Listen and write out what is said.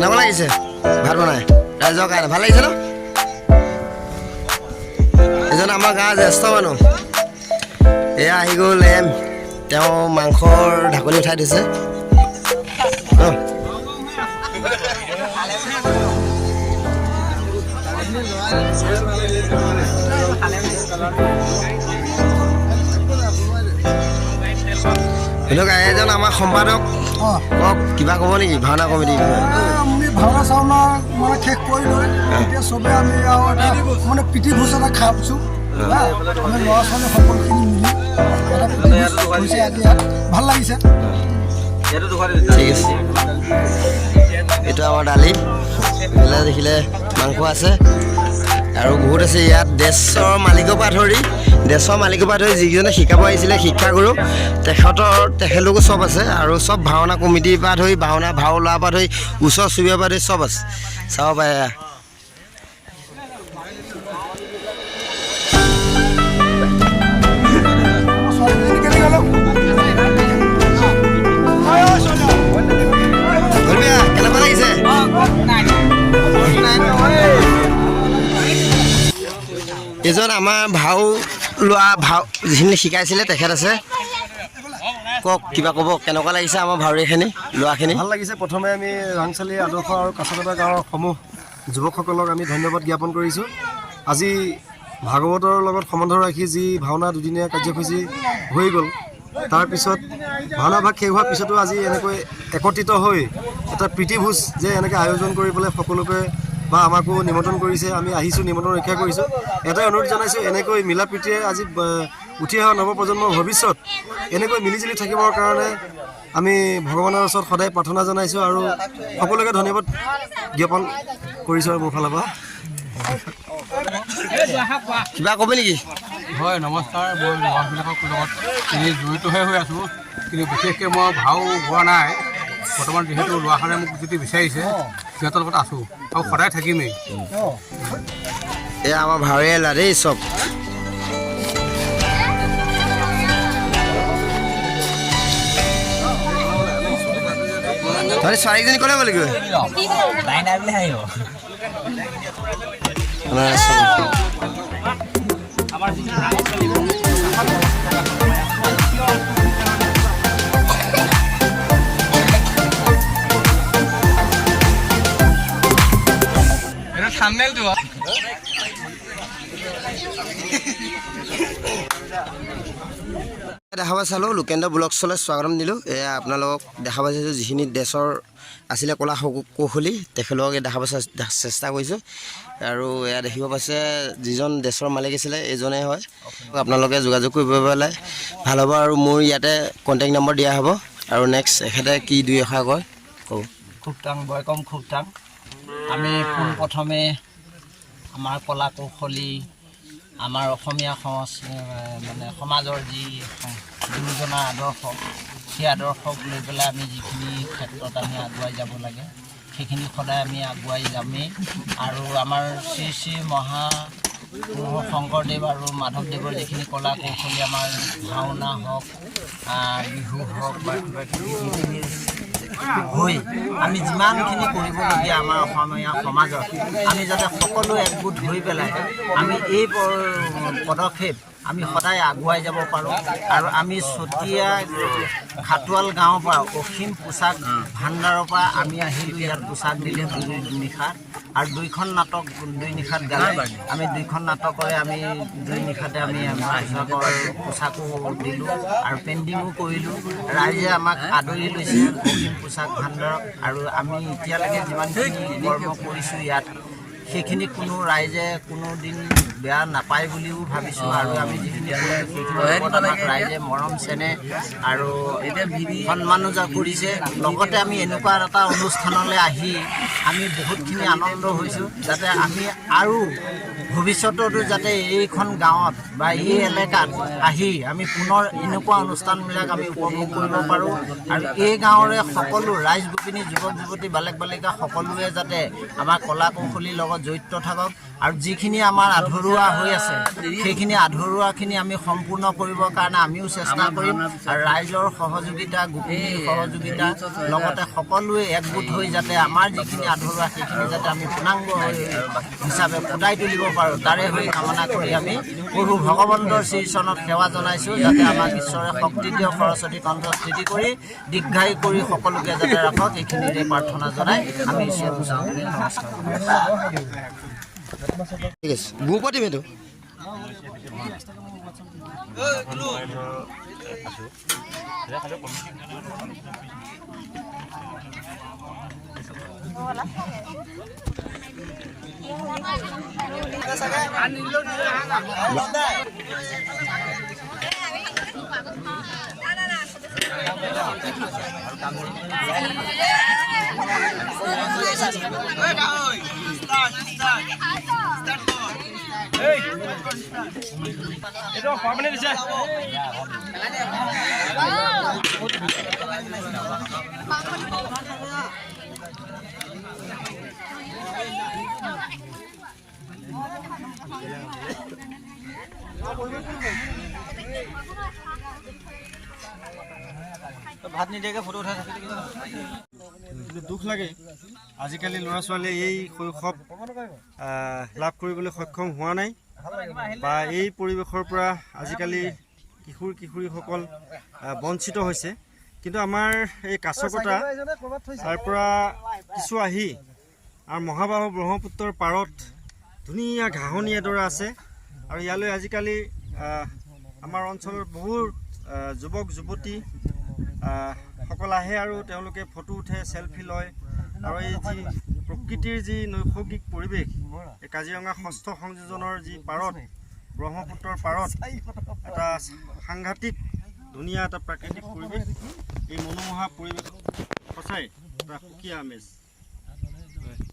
কেনেকুৱা লাগিছে ভাত বনাই ৰাইজৰ কাৰণে ভাল লাগিছে ন এজন আমাৰ গাঁৱৰ জ্যেষ্ঠ মানুহ এয়া আহি গ'ল তেওঁ মাংসৰ ঢাকনি উঠাই দিছে এজন আমাৰ সম্পাদক কওক কিবা ক'ব নেকি ভাওনা কমিটিৰ বিষয়ে আমি ভাওনা চাওনা মানে শেষ কৰিলোঁ এতিয়া চবে আমি আৰু এটা মানে প্ৰীতি ভোজ এটা খাইছোঁ আমি ল'ৰা ছোৱালী সকলোখিনি মিলি এটা প্ৰীতি ভোজ হৈছে আজি ইয়াত ভাল লাগিছে ঠিক আছে এইটো আমাৰ দালি দেখিলে মাংস আছে আৰু বহুত আছে ইয়াত দেশৰ মালিকৰ পৰা ধৰি যিজনে শিকাব আহিছিলে শিক্ষাগুৰু তেখেতলোকো চব আছে আৰু চব ভাওনা কমিটিৰ পৰা ধৰি ভাওনা ভাও লোৱাৰ পৰা ধৰি ওচৰ চুবুৰীয়াৰ পৰা ধৰি চব আছে চাব পাৰে কেনেকুৱা লাগিছে এজন আমাৰ ভাও লোৱা যিখিনি শিকাইছিলে তেখেত আছে কওক কিবা ক'ব কেনেকুৱা লাগিছে আমাৰ ভাওৰীয়াখিনি লোৱাখিনি ভাল লাগিছে প্ৰথমে আমি ৰাংচালি আদৰ্শ আৰু কাছাৰদা গাঁৱৰ সমূহ যুৱকসকলক আমি ধন্যবাদ জ্ঞাপন কৰিছোঁ আজি ভাগৱতৰ লগত সম্বন্ধ ৰাখি যি ভাওনা দুদিনীয়া কাৰ্যসূচী হৈ গ'ল তাৰপিছত ভাওনা ভাগ শেষ হোৱাৰ পিছতো আজি এনেকৈ একত্ৰিত হৈ এটা প্ৰীতিভোজ যে এনেকৈ আয়োজন কৰি পেলাই সকলোকে বা আমাকো নিমন্ত্ৰণ কৰিছে আমি আহিছোঁ নিমন্ত্ৰণ ৰক্ষা কৰিছোঁ এটাই অনুৰোধ জনাইছোঁ এনেকৈ মিলা প্ৰীতিৰে আজি উঠি অহা নৱপ্ৰজন্মৰ ভৱিষ্যত এনেকৈ মিলিজুলি থাকিবৰ কাৰণে আমি ভগৱানৰ ওচৰত সদায় প্ৰাৰ্থনা জনাইছোঁ আৰু সকলোকে ধন্যবাদ জ্ঞাপন কৰিছোঁ আৰু মোৰ ফালৰ পৰা কিবা ক'ব নেকি হয় নমস্কাৰ মই ল'ৰাবিলাকৰ লগত জড়িতহে হৈ আছোঁ কিন্তু বিশেষকৈ মই ভাও হোৱা নাই বৰ্তমান যিহেতু ল'ৰাখনে মোক যদি বিচাৰিছে সিহঁতৰ লগত আছোঁ আৰু সদায় থাকিমেই এয়া আমাৰ ভাওৰীয়া লাদেই চব ছোৱালীজনী ক'লে বুলি কয় থাম্বনেইলটো দেখা পাই চালোঁ লোকেন্দ্ৰ ব্লগছলৈ স্বাগতম দিলোঁ এয়া আপোনালোকক দেখা পাইছোঁ যিখিনি দেশৰ আছিলে কলা কৌশলী তেখেতলোকক দেখা পাই চেষ্টা কৰিছোঁ আৰু এয়া দেখিব পাইছে যিজন দেশৰ মালিক আছিলে এইজনেই হয় আপোনালোকে যোগাযোগ কৰিব পাৰিলে ভাল হ'ব আৰু মোৰ ইয়াতে কণ্টেক্ট নম্বৰ দিয়া হ'ব আৰু নেক্সট এখেতে কি দুই এষাৰ কয় ক'ব খুবটাং বয়কম খুবটাং আমি পোনপ্ৰথমে আমাৰ কলা কৌশলী আমাৰ অসমীয়া মানে সমাজৰ যি গুৰুজনা আদৰ্শ সেই আদৰ্শক লৈ পেলাই আমি যিখিনি ক্ষেত্ৰত আমি আগুৱাই যাব লাগে সেইখিনি সদায় আমি আগুৱাই যামেই আৰু আমাৰ শ্ৰী শ্ৰী শংকৰদেৱ আৰু মাধৱদেৱৰ যিখিনি কলা কৌশলী আমাৰ ভাওনা হওক বিহু হওক বা কিবা কিবি হৈ আমি যিমানখিনি কৰিবলগীয়া আমাৰ অসমীয়া সমাজত আমি যাতে সকলো একগোট হৈ পেলাই আমি এই পদক্ষেপ আমি সদায় আগুৱাই যাব পাৰোঁ আৰু আমি চতিয়া খাটোৱাল গাঁৱৰ পৰা অসীম পোচাক ভাণ্ডাৰৰ পৰা আমি আহিলোঁ ইয়াত পোচাক দিলে দুই নিশাত আৰু দুই নিশাত গালে আমি দুইখন নাটকৰে আমি দুই নিশাতে আমি পোচাকো দিলোঁ আৰু পেইণ্টিঙো কৰিলোঁ ৰাইজে আমাক আদৰি লৈছে অসীম পোচাক ভাণ্ডাৰক আৰু আমি এতিয়ালৈকে যিমানখিনি কৰ্ম কৰিছোঁ ইয়াত সেইখিনি কোনো ৰাইজে কোনো দিন বেয়া নাপায় বুলিও ভাবিছোঁ আৰু আমি যিখিনি আমাক ৰাইজে মৰম চেনেহ আৰু সন্মানো কৰিছে লগতে আমি এনেকুৱা এটা অনুষ্ঠানলৈ আহি আমি বহুতখিনি আনন্দ হৈছোঁ যাতে আমি আৰু ভৱিষ্যততো যাতে এইখন গাঁৱত বা এই এলেকাত আহি আমি পুনৰ এনেকুৱা অনুষ্ঠানবিলাক আমি উপভোগ কৰিব পাৰোঁ আৰু এই গাঁৱৰে সকলো ৰাইজ গোপিনী যুৱক যুৱতী বালক বালিকা সকলোৱে যাতে আমাৰ কলা কৌশলীৰ লগত জড়িত থাকক আৰু যিখিনি আমাৰ আধৰুৱা হৈ আছে সেইখিনি আধৰুৱাখিনি আমি সম্পূৰ্ণ কৰিবৰ কাৰণে আমিও চেষ্টা কৰিম আৰু ৰাইজৰ সহযোগিতা গোপিনীৰ সহযোগিতা লগতে সকলোৱে একগোট হৈ যাতে আমাৰ যিখিনি আধৰুৱা সেইখিনি যাতে আমি পূৰ্ণাংগ হিচাপে ফুটাই তুলিব পাৰোঁ তাৰে হৈ কামনা কৰি আমি প্ৰভু ভগৱন্তৰ শ্ৰীচৰণত সেৱা জনাইছোঁ যাতে আমাক ঈশ্বৰে শক্তি দিয়ক সৰস্বতী কণ্ঠস্থিতি কৰি দীৰ্ঘায়ু কৰি সকলোকে যাতে ৰাখক এইখিনিৰে প্ৰাৰ্থনা জনাই আমি ঈশ্বৰ নমস্কাৰ। ঠিক আছে গ্ৰুপত দিম এইটো ভাত নিদিয়াকৈ ফটো উঠাই থাকিলে কিন্তু দুখ লাগে আজিকালি ল'ৰা ছোৱালীয়ে এই শৈশৱ লাভ কৰিবলৈ সক্ষম হোৱা নাই বা এই পৰিৱেশৰ পৰা আজিকালি কিশোৰ কিশোৰীসকল বঞ্চিত হৈছে কিন্তু আমাৰ এই কাছকটা তাৰ পৰা কিছু আহি আৰু মহাবাহু ব্ৰহ্মপুত্ৰৰ পাৰত ধুনীয়া ঘাঁহনি এডৰা আছে আৰু ইয়ালৈ আজিকালি আমাৰ অঞ্চলৰ বহু যুৱক যুৱতী সকল আহে আৰু তেওঁলোকে ফটো উঠে চেলফি লয় আৰু এই যি প্ৰকৃতিৰ যি নৈসৰ্গিক পৰিৱেশ এই কাজিৰঙা ষষ্ঠ সংযোজনৰ যি পাৰত ব্ৰহ্মপুত্ৰৰ পাৰত এটা সাংঘাতিক ধুনীয়া এটা প্ৰাকৃতিক পৰিৱেশ এই মনোমোহা পৰিৱেশ সঁচাই এটা সুকীয়া আমেজ।